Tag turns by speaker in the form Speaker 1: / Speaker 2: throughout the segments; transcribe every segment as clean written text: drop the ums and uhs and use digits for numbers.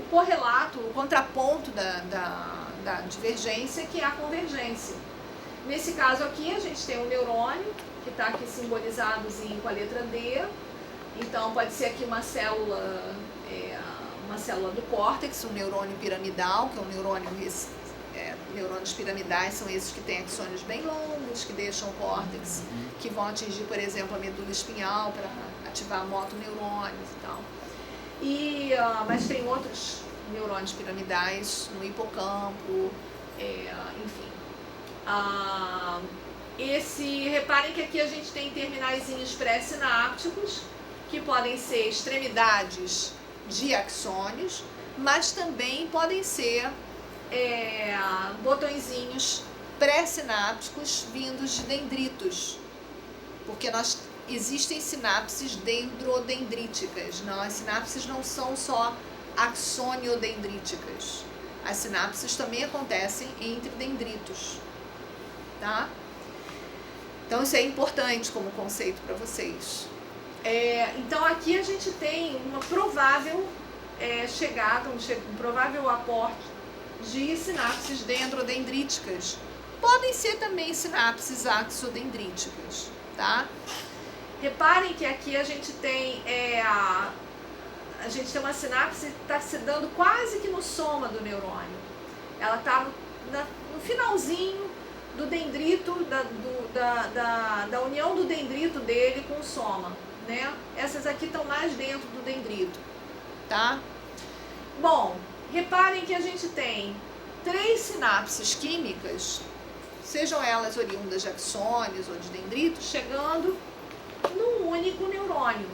Speaker 1: correlato, o contraponto da divergência, que é a convergência. Nesse caso aqui, a gente tem um neurônio, que está aqui simbolizado com a letra D. Então, pode ser aqui uma célula do córtex, um neurônio piramidal, que é um neurônio... neurônios piramidais são esses que têm axônios bem longos, que deixam o córtex, que vão atingir, por exemplo, a medula espinhal para ativar motoneurônios e tal. Mas tem outros neurônios piramidais no hipocampo, enfim. Reparem que aqui a gente tem terminaizinhos pré-sinápticos, que podem ser extremidades de axônios, mas também podem ser botõezinhos pré-sinápticos vindos de dendritos, porque existem sinapses dendrodendríticas. Não, as sinapses não são só axoniodendríticas. As sinapses também acontecem entre dendritos, tá? Então isso é importante como conceito para vocês. Então aqui a gente tem uma provável chegada, um provável aporte de sinapses dendrodendríticas. Podem ser também sinapses axodendríticas, tá? Reparem que aqui a gente tem uma sinapse que está se dando quase que no soma do neurônio. Ela está no finalzinho do dendrito, da união do dendrito dele com o soma, né? Essas aqui estão mais dentro do dendrito, tá? Bom, reparem que a gente tem 3 sinapses químicas, sejam elas oriundas de axônios ou de dendritos, chegando num único neurônio,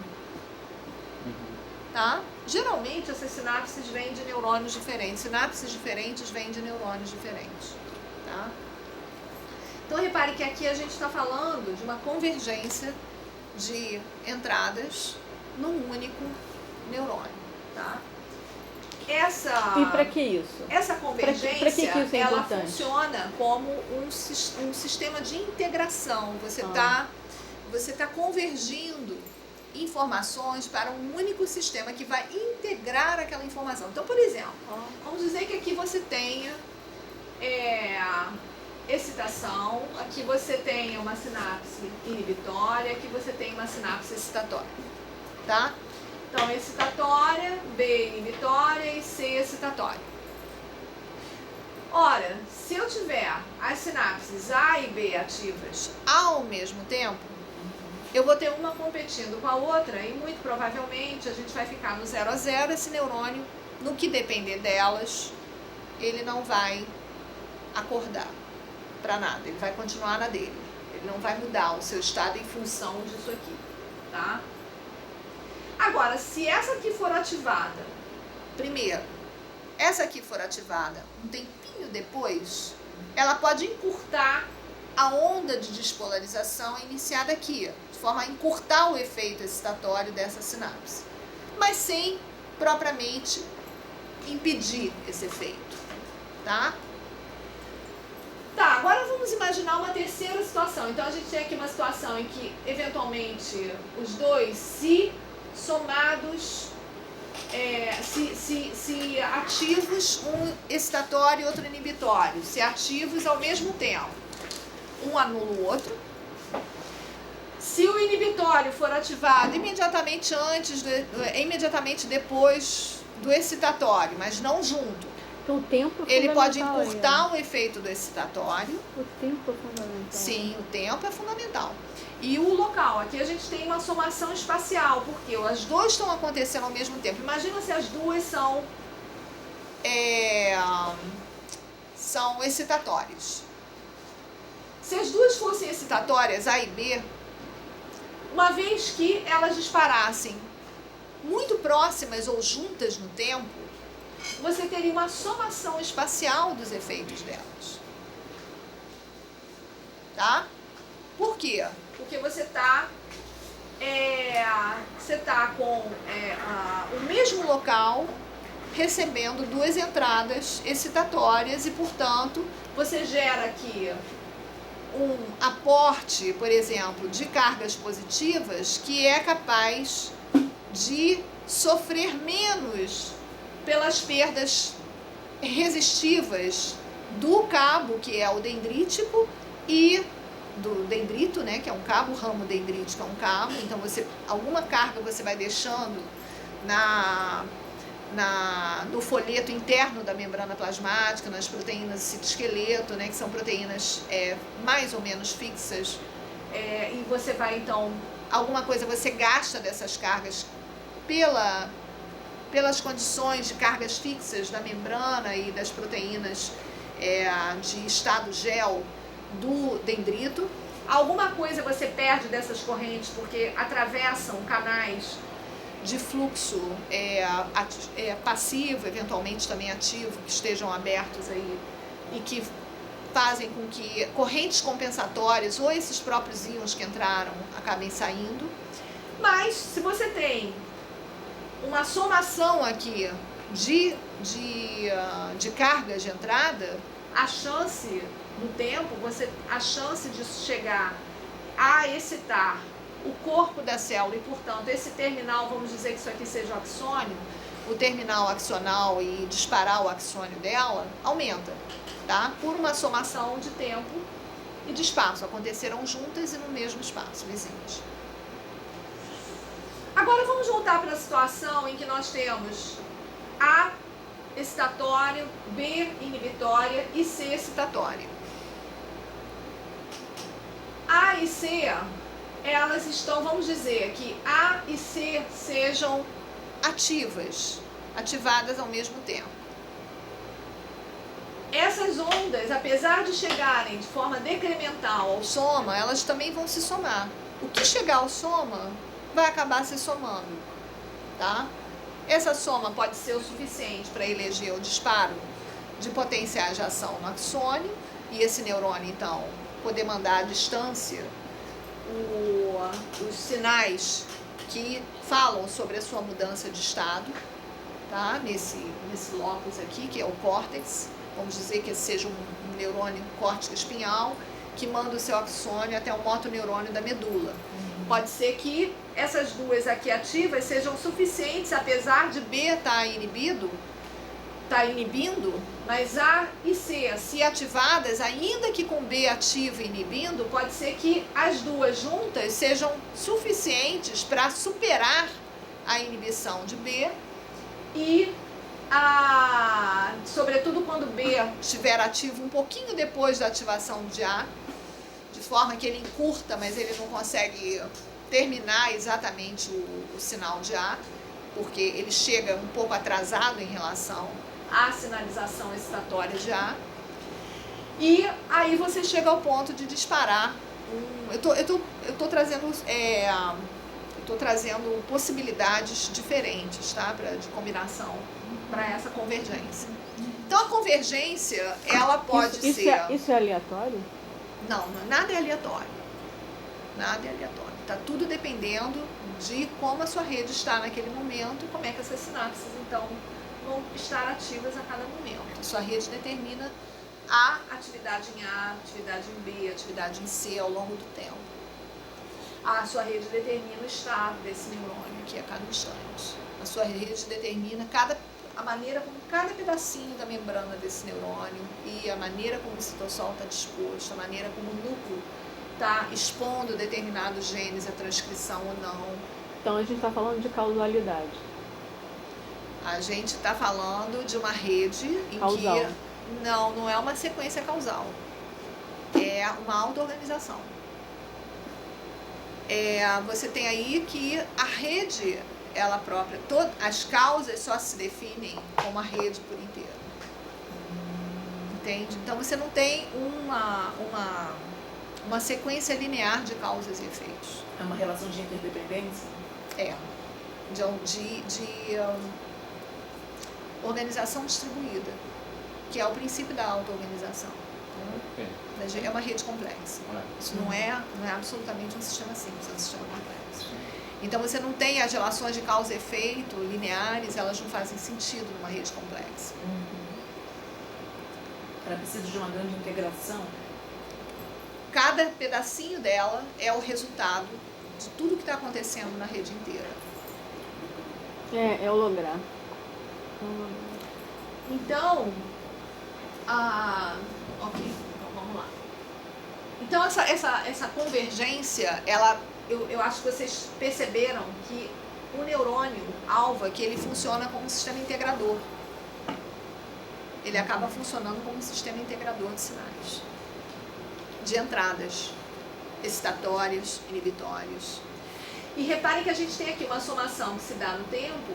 Speaker 1: tá? Geralmente essas sinapses vêm de neurônios diferentes, sinapses diferentes vêm de neurônios diferentes, tá? Então repare que aqui a gente está falando de uma convergência de entradas num único neurônio, tá?
Speaker 2: E para que isso?
Speaker 1: Essa convergência,
Speaker 2: pra que isso é
Speaker 1: ela
Speaker 2: importante?
Speaker 1: funciona como um sistema de integração. Você tá convergindo informações para um único sistema que vai integrar aquela informação. Então, por exemplo, vamos dizer que aqui você tenha excitação, aqui você tenha uma sinapse inibitória, aqui você tem uma sinapse excitatória, tá? Então, excitatória, B inibitória e C excitatória. Ora, se eu tiver as sinapses A e B ativas ao mesmo tempo, eu vou ter uma competindo com a outra e muito provavelmente a gente vai ficar no 0 a 0, esse neurônio, no que depender delas, ele não vai acordar para nada, ele vai continuar na dele, ele não vai mudar o seu estado em função disso aqui, tá? Agora, se essa aqui for ativada, primeiro, essa aqui for ativada um tempinho depois, ela pode encurtar a onda de despolarização iniciada aqui, de forma a encurtar o efeito excitatório dessa sinapse, mas sem propriamente impedir esse efeito, tá? Tá, agora vamos imaginar uma terceira situação. Então a gente tem aqui uma situação em que, eventualmente, os dois, se somados, se ativos, um excitatório e outro inibitório, se ativos ao mesmo tempo, um anula o outro. Se o inibitório for ativado imediatamente imediatamente depois do excitatório, mas não junto,
Speaker 2: então, o tempo é
Speaker 1: ele pode
Speaker 2: fundamental
Speaker 1: encurtar o efeito do excitatório.
Speaker 2: O tempo é fundamental.
Speaker 1: Sim, o tempo é fundamental. E o local, aqui a gente tem uma somação espacial, porque as duas estão acontecendo ao mesmo tempo. Imagina se as duas são excitatórias. Se as duas fossem excitatórias, A e B, uma vez que elas disparassem muito próximas ou juntas no tempo, você teria uma somação espacial dos efeitos delas. Tá? Por quê? Porque você tá com o mesmo local recebendo duas entradas excitatórias e, portanto, você gera aqui um aporte, por exemplo, de cargas positivas que é capaz de sofrer menos pelas perdas resistivas do cabo, que é o dendrítico, e do dendrito, né, que é um cabo, o ramo dendrítico é um cabo, então alguma carga você vai deixando no folheto interno da membrana plasmática, nas proteínas citoesqueleto, né, que são proteínas mais ou menos fixas, e você vai então, alguma coisa você gasta dessas cargas pelas condições de cargas fixas da membrana e das proteínas de estado gel do dendrito. Alguma coisa você perde dessas correntes porque atravessam canais de fluxo passivo, eventualmente também ativo, que estejam abertos aí e que fazem com que correntes compensatórias ou esses próprios íons que entraram acabem saindo. Mas se você tem uma somação aqui de cargas de entrada, a chance no tempo, a chance de chegar a excitar o corpo da célula e, portanto, esse terminal, vamos dizer que isso aqui seja o axônio, o terminal axonal e disparar o axônio dela, aumenta, tá? Por uma somação de tempo e de espaço. Aconteceram juntas e no mesmo espaço, vizinhos. Agora vamos voltar para a situação em que nós temos A excitatória, B inibitória e C excitatória. A e C, elas estão, vamos dizer que A e C sejam ativadas ao mesmo tempo. Essas ondas, apesar de chegarem de forma decremental ao soma, elas também vão se somar. O que chegar ao soma vai acabar se somando, tá? Essa soma pode ser o suficiente para eleger o disparo de potenciais de ação no axônio e esse neurônio, então, poder mandar à distância os sinais que falam sobre a sua mudança de estado, tá? Nesse locus aqui, que é o córtex. Vamos dizer que esse seja um neurônio córtex espinhal que manda o seu axônio até o motoneurônio da medula. Pode ser que essas duas aqui ativas sejam suficientes, apesar de B estar inibindo, mas A e C, se ativadas, ainda que com B ativo e inibindo, pode ser que as duas juntas sejam suficientes para superar a inibição de B e, sobretudo quando B estiver ativo um pouquinho depois da ativação de A, de forma que ele encurta, mas ele não consegue terminar exatamente o sinal de A, porque ele chega um pouco atrasado em relação à sinalização excitatória de A. E aí você chega ao ponto de disparar eu tô trazendo possibilidades diferentes, tá? De combinação para essa convergência. Então a convergência, ela pode ser...
Speaker 2: Isso é aleatório?
Speaker 1: Não, nada é aleatório. Nada é aleatório. Está tudo dependendo de como a sua rede está naquele momento e como é que essas sinapses, então, vão estar ativas a cada momento. A sua rede determina a atividade em A, atividade em B, atividade em C ao longo do tempo. A sua rede determina o estado desse neurônio aqui a cada instante. A sua rede determina a maneira como cada pedacinho da membrana desse neurônio e a maneira como o citosol está disposto, a maneira como o núcleo está expondo determinados genes à transcrição ou não.
Speaker 2: Então a gente está falando de causalidade.
Speaker 1: A gente está falando de uma rede em
Speaker 2: causal.
Speaker 1: Que não é uma sequência causal, é uma auto-organização. Você tem aí que a rede, ela própria, as causas só se definem como a rede por inteiro. Entende? Então você não tem uma sequência linear de causas e efeitos.
Speaker 3: É uma relação de interdependência?
Speaker 1: De organização distribuída, que é o princípio da auto-organização. É uma rede complexa. Isso não é absolutamente um sistema simples, é um sistema complexo. Então você não tem as relações de causa e efeito lineares, elas não fazem sentido numa rede complexa.
Speaker 3: Ela precisa de uma grande integração.
Speaker 1: Cada pedacinho dela é o resultado de tudo que está acontecendo na rede inteira.
Speaker 2: É holograma.
Speaker 1: Então, ok, então vamos lá. Então essa convergência, eu acho que vocês perceberam que o neurônio alva, que ele funciona como um sistema integrador. Ele acaba funcionando como um sistema integrador de sinais, de entradas excitatórias, inibitórias. E reparem que a gente tem aqui uma somação que se dá no tempo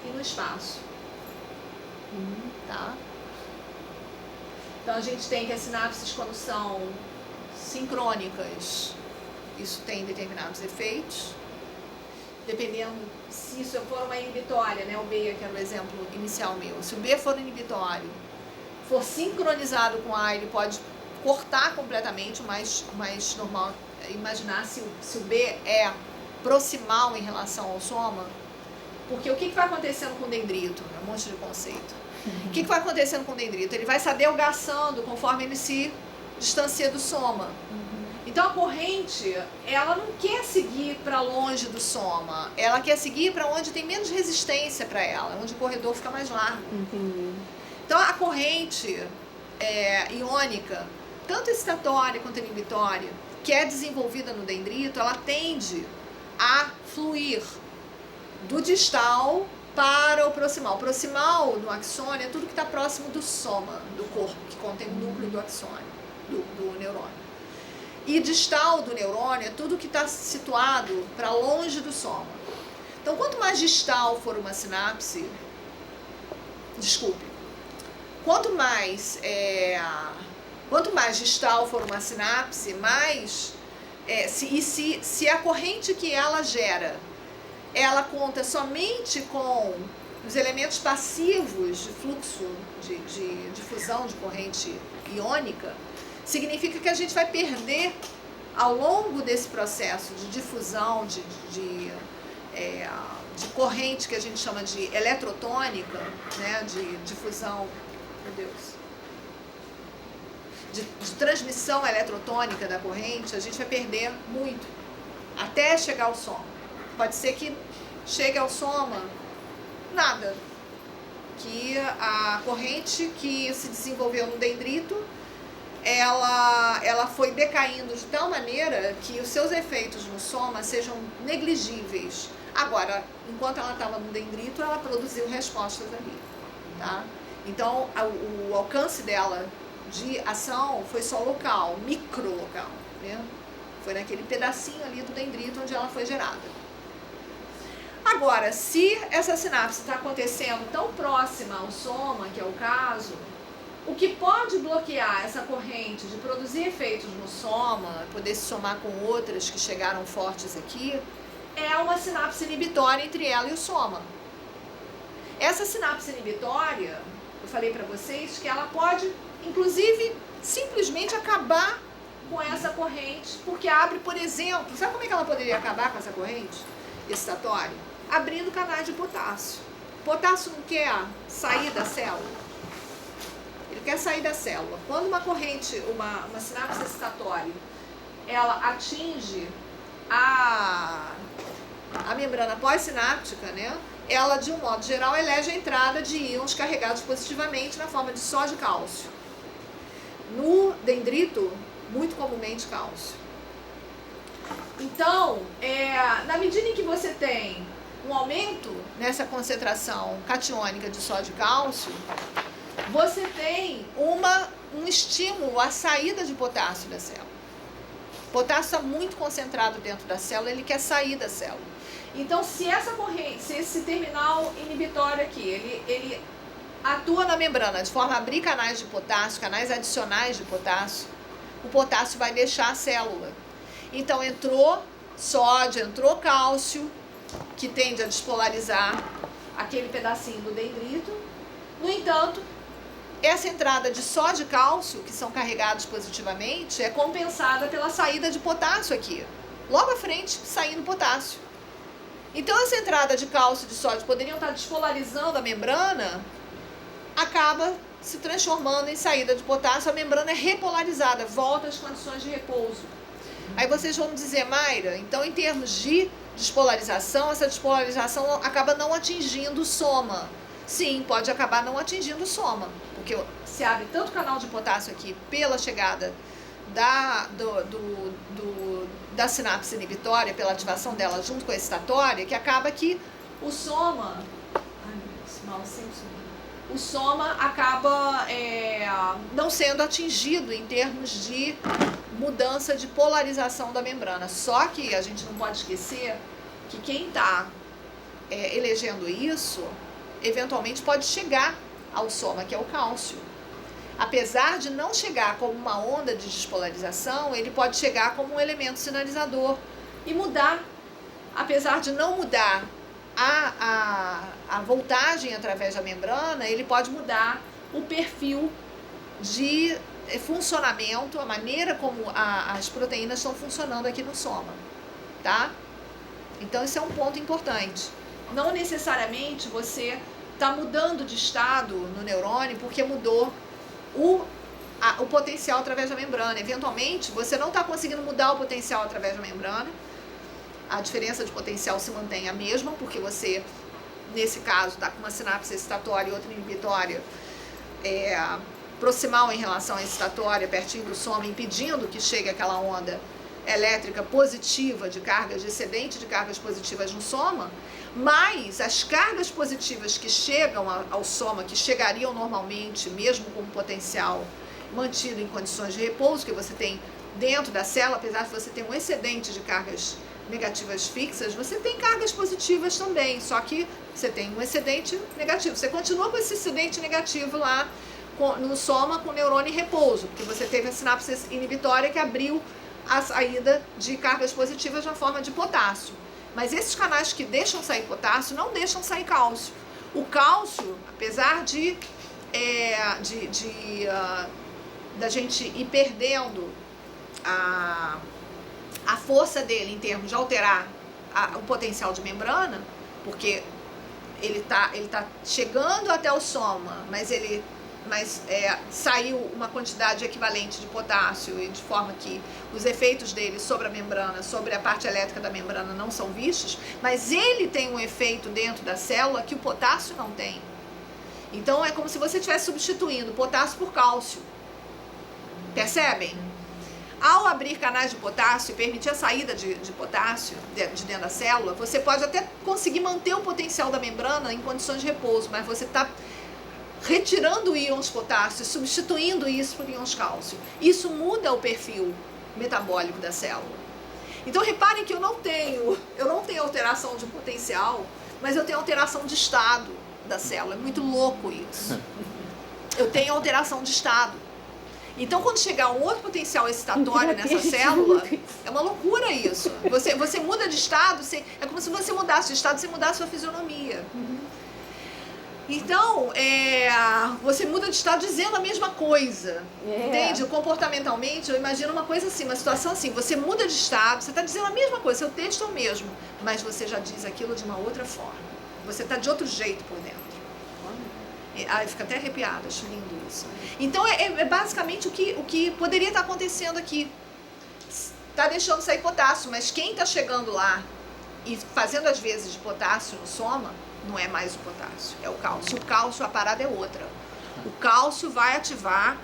Speaker 1: e no espaço. Tá? Então a gente tem que as sinapses, quando são sincrônicas, isso tem determinados efeitos. Dependendo se isso for uma inibitória, né? O B, que era o exemplo inicial meu. Se o B for inibitório, for sincronizado com A, ele pode cortar completamente, o mais normal é imaginar se o B é proximal em relação ao soma. Porque o que vai acontecendo com o dendrito? É um monte de conceito. O que vai acontecendo com o dendrito? Ele vai se adelgaçando conforme ele se distancia do soma. Então a corrente, ela não quer seguir para longe do soma, ela quer seguir para onde tem menos resistência para ela, onde o corredor fica mais largo.
Speaker 2: Entendi.
Speaker 1: Então a corrente iônica, tanto excitatória quanto inibitória, que é desenvolvida no dendrito, ela tende a fluir do distal para o proximal. O proximal no axônio é tudo que está próximo do soma, do corpo, que contém o núcleo do axônio, do neurônio. E distal do neurônio é tudo que está situado para longe do soma. Então, quanto mais distal for uma sinapse, quanto mais distal for uma sinapse, mais se a corrente que ela gera, ela conta somente com os elementos passivos de fluxo, de difusão de corrente iônica, significa que a gente vai perder ao longo desse processo de difusão de corrente que a gente chama de eletrotônica, né, de difusão, meu Deus, de transmissão eletrotônica da corrente, a gente vai perder muito até chegar ao soma. Pode ser que chegue ao soma nada, que a corrente que se desenvolveu no dendrito, ela foi decaindo de tal maneira que os seus efeitos no soma sejam negligíveis. Agora, enquanto ela estava no dendrito, ela produziu respostas ali, tá? Então, o alcance dela de ação foi só local, microlocal, né? Foi naquele pedacinho ali do dendrito onde ela foi gerada. Agora, se essa sinapse está acontecendo tão próxima ao soma, que é o caso, o que pode bloquear essa corrente de produzir efeitos no soma, poder se somar com outras que chegaram fortes aqui, é uma sinapse inibitória entre ela e o soma. Essa sinapse inibitória, eu falei para vocês que ela pode, inclusive, simplesmente acabar com essa corrente, porque abre, por exemplo, sabe como é que ela poderia acabar com essa corrente excitatória? Abrindo canais de potássio. Potássio não quer sair da célula. Ele quer sair da célula. Quando uma corrente, uma sinapse excitatória, ela atinge a membrana pós-sináptica, né? Ela, de um modo geral, elege a entrada de íons carregados positivamente na forma de sódio e cálcio. No dendrito, muito comumente cálcio. Então, na medida em que você tem um aumento nessa concentração catiônica de sódio e cálcio, você tem um estímulo à saída de potássio da célula. O potássio está muito concentrado dentro da célula, ele quer sair da célula. Então, se essa corrente, se esse terminal inibitório aqui, ele atua na membrana de forma a abrir canais de potássio, canais adicionais de potássio, o potássio vai deixar a célula. Então, entrou sódio, entrou cálcio, que tende a despolarizar aquele pedacinho do dendrito. No entanto, essa entrada de sódio e cálcio, que são carregados positivamente, é compensada pela saída de potássio aqui. Logo à frente, saindo potássio. Então, essa entrada de cálcio e de sódio poderiam estar despolarizando a membrana, acaba se transformando em saída de potássio, a membrana é repolarizada, volta às condições de repouso. Aí vocês vão dizer, Mayra, então em termos de despolarização, essa despolarização acaba não atingindo o soma. sim, pode acabar não atingindo o soma, porque se abre tanto canal de potássio aqui pela chegada da sinapse inibitória, pela ativação dela junto com a excitatória, que acaba que o soma... Ai, meu Deus, mal sempre subiu. O soma acaba não sendo atingido em termos de mudança de polarização da membrana. Só que a gente não pode esquecer que quem está elegendo isso, eventualmente pode chegar ao soma, que é o cálcio. Apesar de não chegar como uma onda de despolarização, ele pode chegar como um elemento sinalizador e mudar. Apesar de não mudar a voltagem através da membrana, ele pode mudar o perfil de funcionamento, a maneira como as proteínas estão funcionando aqui no soma, tá? Então, esse é um ponto importante. Não necessariamente você está mudando de estado no neurônio porque mudou o potencial através da membrana. Eventualmente, você não está conseguindo mudar o potencial através da membrana. A diferença de potencial se mantém a mesma, porque você, nesse caso, está com uma sinapse excitatória e outra inibitória proximal em relação à excitatória, pertinho do soma, impedindo que chegue aquela onda elétrica positiva de cargas, de excedente de cargas positivas no soma, mas as cargas positivas que chegam ao soma, que chegariam normalmente, mesmo com o potencial mantido em condições de repouso, que você tem dentro da célula, apesar de você ter um excedente de cargas negativas fixas, você tem cargas positivas também, só que você tem um excedente negativo. Você continua com esse excedente negativo lá no soma com o neurônio em repouso, porque você teve a sinapse inibitória que abriu a saída de cargas positivas na forma de potássio. Mas esses canais que deixam sair potássio não deixam sair cálcio. O cálcio, apesar da gente ir perdendo a força dele em termos de alterar o potencial de membrana, porque ele tá chegando até o soma, mas saiu uma quantidade equivalente de potássio, e de forma que os efeitos dele sobre a membrana, sobre a parte elétrica da membrana não são vistos, mas ele tem um efeito dentro da célula que o potássio não tem. Então é como se você estivesse substituindo potássio por cálcio. Percebem? Ao abrir canais de potássio e permitir a saída de potássio de dentro da célula, você pode até conseguir manter o potencial da membrana em condições de repouso, mas você está retirando íons potássio, substituindo isso por íons cálcio. Isso muda o perfil metabólico da célula. Então reparem que eu não tenho alteração de potencial, mas eu tenho alteração de estado da célula. É muito louco isso. Eu tenho alteração de estado. Então, quando chegar um outro potencial excitatório nessa célula, é uma loucura isso. Você muda de estado, é como se você mudasse de estado, você mudasse a sua fisionomia. Então, você muda de estado dizendo a mesma coisa, entende? Comportamentalmente, eu imagino uma coisa assim, uma situação assim, você muda de estado, você está dizendo a mesma coisa, seu texto é o mesmo, mas você já diz aquilo de uma outra forma. Você está de outro jeito por dentro. Fica até arrepiada, acho lindo isso. Então, é basicamente o que poderia estar acontecendo aqui. Está deixando sair potássio, mas quem está chegando lá e fazendo as vezes de potássio no soma, não é mais o potássio, é o cálcio. O cálcio, a parada é outra. O cálcio vai ativar,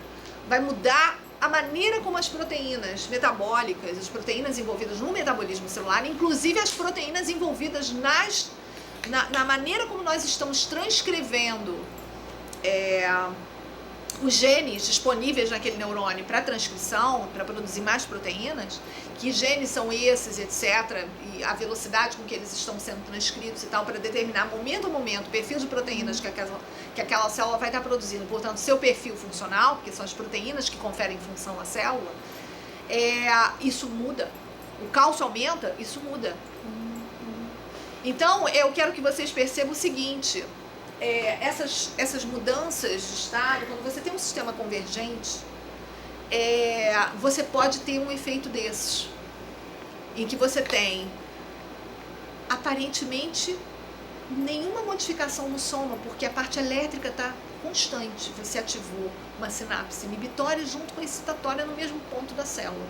Speaker 1: vai mudar a maneira como as proteínas metabólicas, as proteínas envolvidas no metabolismo celular, inclusive as proteínas envolvidas na maneira como nós estamos transcrevendo os genes disponíveis naquele neurônio para transcrição, para produzir mais proteínas, que genes são esses, etc., e a velocidade com que eles estão sendo transcritos e tal, para determinar momento a momento o perfil de proteínas que aquela célula vai estar produzindo, portanto, seu perfil funcional, porque são as proteínas que conferem função à célula, isso muda. O cálcio aumenta, isso muda. Então, eu quero que vocês percebam o seguinte: essas mudanças de estado, quando você tem um sistema convergente, você pode ter um efeito desses, em que você tem aparentemente nenhuma modificação no soma, porque a parte elétrica está constante. Você ativou uma sinapse inibitória junto com a excitatória no mesmo ponto da célula.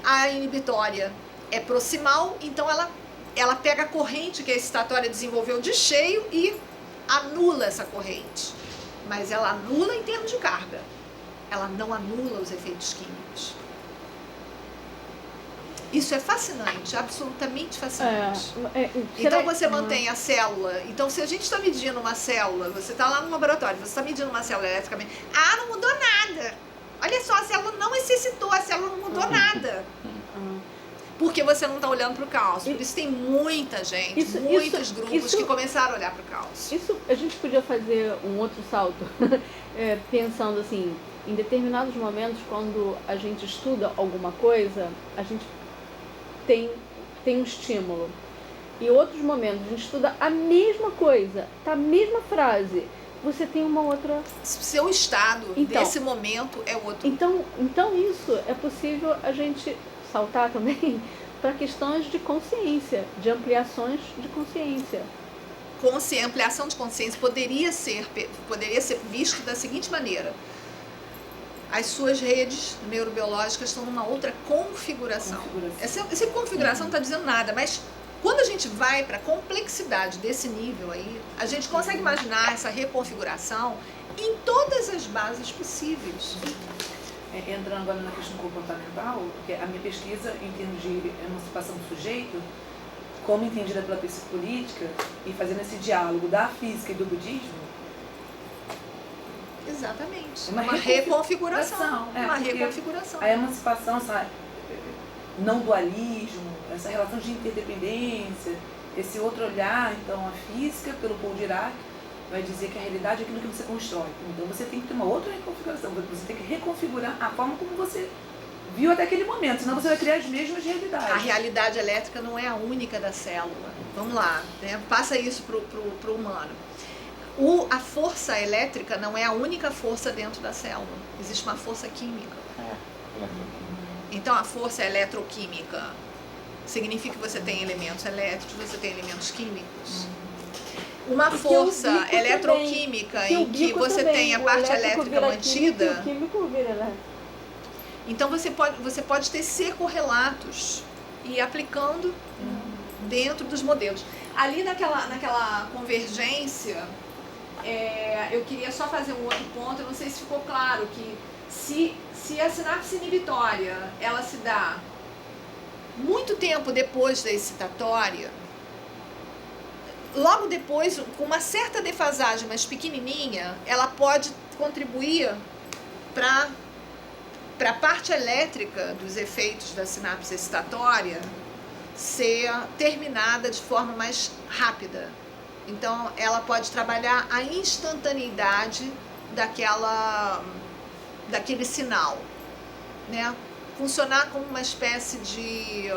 Speaker 1: A inibitória é proximal, então ela pega a corrente que a excitatória desenvolveu de cheio e anula essa corrente, mas ela anula em termos de carga. Ela não anula os efeitos químicos. Isso é fascinante, absolutamente fascinante. Então você mantém a célula. Então, se a gente está medindo uma célula, você está lá no laboratório, você está medindo uma célula eletricamente, não mudou nada. Olha só, a célula não exercitou, a célula não mudou nada. Porque você não está olhando para o cálcio. Por isso tem muita gente, muitos grupos que começaram a olhar para o cálcio.
Speaker 2: Isso a gente podia fazer um outro salto, pensando assim, em determinados momentos, quando a gente estuda alguma coisa, a gente tem um estímulo. E outros momentos, a gente estuda a mesma coisa, tá a mesma frase, você tem uma outra...
Speaker 1: Seu estado desse momento é outro.
Speaker 2: Então isso é possível a gente saltar também para questões de consciência, de ampliações de consciência.
Speaker 1: Ampliação de consciência poderia ser visto da seguinte maneira: as suas redes neurobiológicas estão numa outra configuração. Essa configuração não está dizendo nada, mas quando a gente vai para a complexidade desse nível aí, a gente consegue imaginar essa reconfiguração em todas as bases possíveis.
Speaker 3: Entrando agora na questão comportamental, porque a minha pesquisa em termos de emancipação do sujeito, como entendida pela psicopolítica, e fazendo esse diálogo da física e do budismo,
Speaker 1: exatamente. Uma reconfiguração. Uma reconfiguração.
Speaker 3: A emancipação, essa não dualismo, essa relação de interdependência, esse outro olhar, então a física, pelo Paul Dirac, vai dizer que a realidade é aquilo que você constrói. Então você tem que ter uma outra reconfiguração, você tem que reconfigurar a forma como você viu até aquele momento, senão você vai criar as mesmas realidades.
Speaker 1: A realidade elétrica não é a única da célula. Vamos lá, né? Passa isso pro humano. A força elétrica não é a única força dentro da célula. Existe uma força química. Então a força eletroquímica significa que você tem elementos elétricos, você tem elementos químicos. Uma força eletroquímica em que você tem a parte elétrica mantida.
Speaker 2: O químico vira elétrico.
Speaker 1: Então você pode ter correlatos e aplicando dentro dos modelos. Ali naquela convergência, eu queria só fazer um outro ponto. Eu não sei se ficou claro que se a sinapse inibitória ela se dá muito tempo depois da excitatória, logo depois, com uma certa defasagem, mas pequenininha, ela pode contribuir para a parte elétrica dos efeitos da sinapse excitatória ser terminada de forma mais rápida. Então, ela pode trabalhar a instantaneidade daquele sinal, né? Funcionar como uma espécie de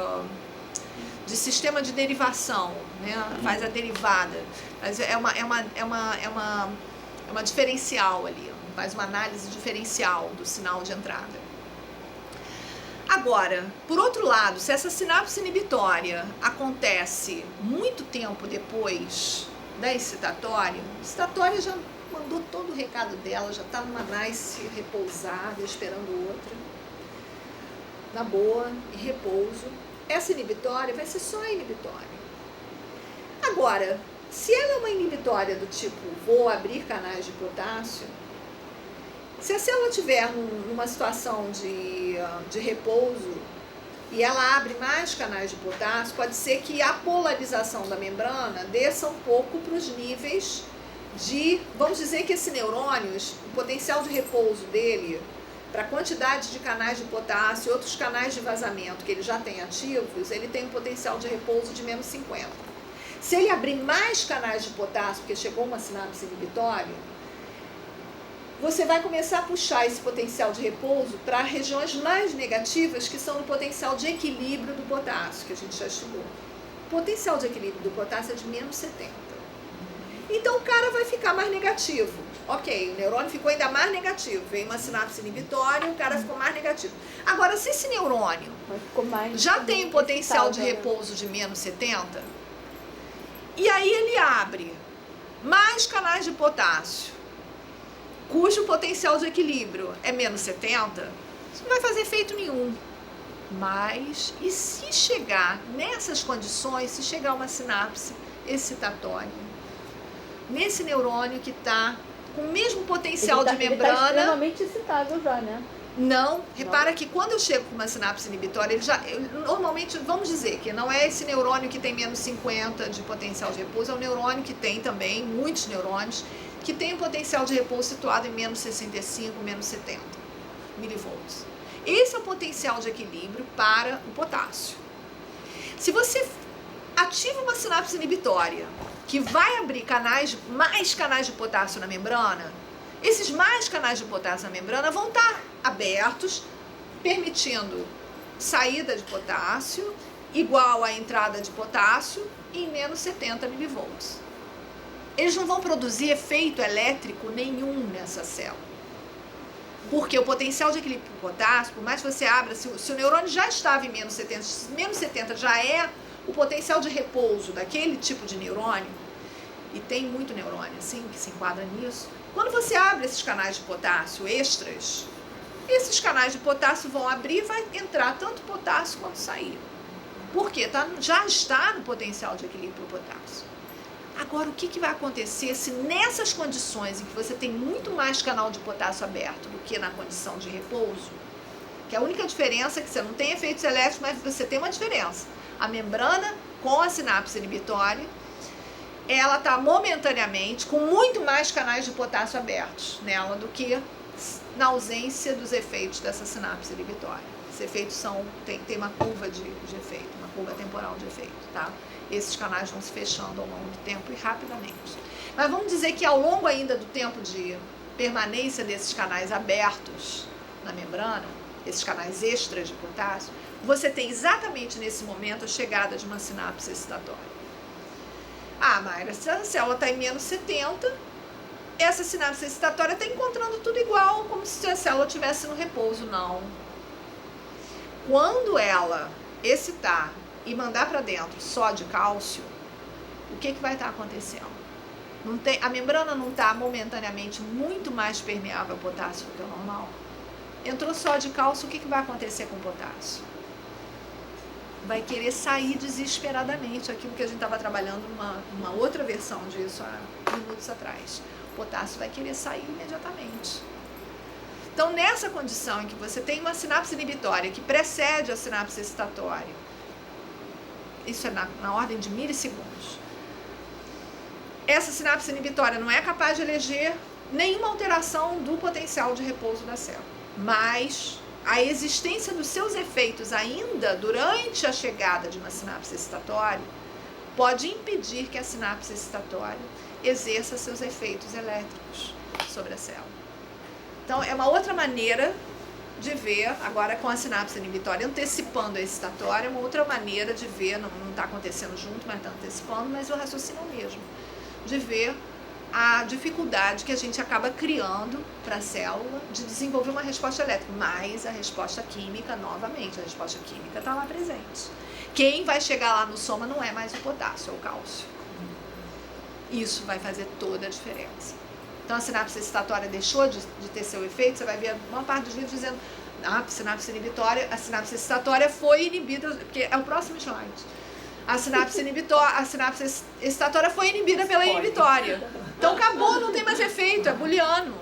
Speaker 1: sistema de derivação, né? Faz a derivada, mas é uma diferencial ali, faz uma análise diferencial do sinal de entrada. Agora, por outro lado, se essa sinapse inibitória acontece muito tempo depois da excitatória, a excitatória já mandou todo o recado dela, já está numa nice repousada, esperando outra, na boa, em repouso. Essa inibitória vai ser só inibitória. Agora, se ela é uma inibitória do tipo, vou abrir canais de potássio, se a célula estiver numa situação de repouso e ela abre mais canais de potássio, pode ser que a polarização da membrana desça um pouco para os níveis de, vamos dizer que esse neurônio, o potencial de repouso dele, para a quantidade de canais de potássio e outros canais de vazamento que ele já tem ativos, ele tem um potencial de repouso de menos 50. Se ele abrir mais canais de potássio, porque chegou uma sinapse inibitória, você vai começar a puxar esse potencial de repouso para regiões mais negativas, que são o potencial de equilíbrio do potássio, que a gente já estudou. O potencial de equilíbrio do potássio é de menos 70. Então o cara vai ficar mais negativo. Ok, o neurônio ficou ainda mais negativo. Veio uma sinapse inibitória, o cara ficou mais negativo. Agora, se esse neurônio já tem um potencial de repouso de menos 70, e aí ele abre mais canais de potássio, cujo potencial de equilíbrio é menos 70, isso não vai fazer efeito nenhum. Mas, e se chegar nessas condições, se chegar uma sinapse excitatória, nesse neurônio que está com o mesmo potencial de
Speaker 2: Ele tá
Speaker 1: membrana.
Speaker 2: extremamente excitável já, né?
Speaker 1: Não, repara que quando eu chego com uma sinapse inibitória, normalmente, vamos dizer que não é esse neurônio que tem menos 50 de potencial de repouso, é um neurônio que tem também, muitos neurônios, que tem um potencial de repouso situado em menos 65, menos 70 milivolts. Esse é o potencial de equilíbrio para o potássio. Se você ativa uma sinapse inibitória que vai abrir mais canais de potássio na membrana, esses mais canais de potássio na membrana vão estar abertos, permitindo saída de potássio igual à entrada de potássio em menos 70 milivolts. Eles não vão produzir efeito elétrico nenhum nessa célula. Porque o potencial de equilíbrio do potássio, por mais que você abra, se o neurônio já estava em menos 70 já é o potencial de repouso daquele tipo de neurônio, e tem muito neurônio assim que se enquadra nisso, quando você abre esses canais de potássio extras, esses canais de potássio vão abrir e vai entrar tanto potássio quanto sair. Por quê? Já está no potencial de equilíbrio do potássio. Agora, o que vai acontecer se nessas condições em que você tem muito mais canal de potássio aberto do que na condição de repouso, que a única diferença é que você não tem efeitos elétricos, mas você tem uma diferença. A membrana com a sinapse inibitória, ela está momentaneamente com muito mais canais de potássio abertos nela do que na ausência dos efeitos dessa sinapse inibitória. Esses efeitos tem uma curva de efeito, uma curva temporal de efeito, tá? Esses canais vão se fechando ao longo do tempo e rapidamente. Mas vamos dizer que ao longo ainda do tempo de permanência desses canais abertos na membrana, esses canais extras de potássio, você tem exatamente nesse momento a chegada de uma sinapse excitatória. Ah, Mayra, se a célula está em menos 70, essa sinapse excitatória está encontrando tudo igual, como se a célula estivesse no repouso. Não. Quando ela excitar e mandar para dentro só de cálcio, o que vai estar acontecendo? A membrana não está momentaneamente muito mais permeável ao potássio do que o normal? Entrou só de cálcio, o que vai acontecer com o potássio? Vai querer sair desesperadamente, aquilo que a gente estava trabalhando numa outra versão disso há minutos atrás. O potássio vai querer sair imediatamente. Então, nessa condição em que você tem uma sinapse inibitória que precede a sinapse excitatória, isso é na ordem de milissegundos, essa sinapse inibitória não é capaz de eleger nenhuma alteração do potencial de repouso da célula, mas a existência dos seus efeitos ainda durante a chegada de uma sinapse excitatória pode impedir que a sinapse excitatória exerça seus efeitos elétricos sobre a célula. Então, é uma outra maneira de ver, agora com a sinapse inibitória antecipando a excitatória, é uma outra maneira de ver, não está acontecendo junto, mas está antecipando, mas o raciocínio é o mesmo, de ver a dificuldade que a gente acaba criando para a célula de desenvolver uma resposta elétrica, mas a resposta química, novamente, a resposta química está lá presente. Quem vai chegar lá no soma não é mais o potássio, é o cálcio. Isso vai fazer toda a diferença. Então, a sinapse excitatória deixou de ter seu efeito, você vai ver uma parte dos livros dizendo a sinapse inibitória, a sinapse excitatória foi inibida, porque é o próximo slide. A sinapse excitatória foi inibida pela inibitória. Então, acabou, não tem mais efeito, é booleano.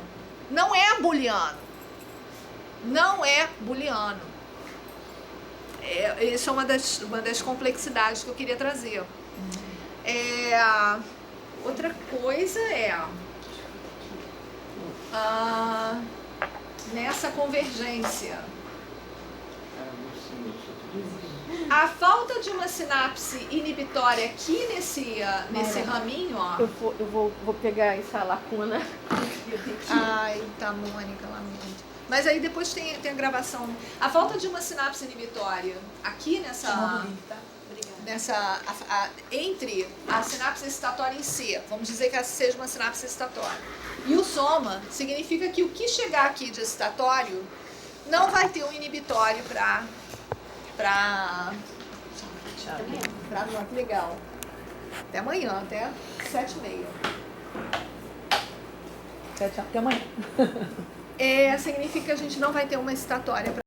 Speaker 1: Não é booleano. Não é booleano. Isso é uma das complexidades que eu queria trazer. Outra coisa nessa convergência, a falta de uma sinapse inibitória aqui nesse raminho, ó.
Speaker 2: Eu vou pegar essa lacuna.
Speaker 1: Ai, tá, Mônica, lamento. Mas aí depois tem a gravação. A falta de uma sinapse inibitória aqui entre a sinapse excitatória em si, vamos dizer que essa seja uma sinapse excitatória, e o soma, significa que o que chegar aqui de excitatório não vai ter um inibitório para legal. Até amanhã, até 7h30.
Speaker 3: Até amanhã.
Speaker 1: Significa que a gente não vai ter uma excitatória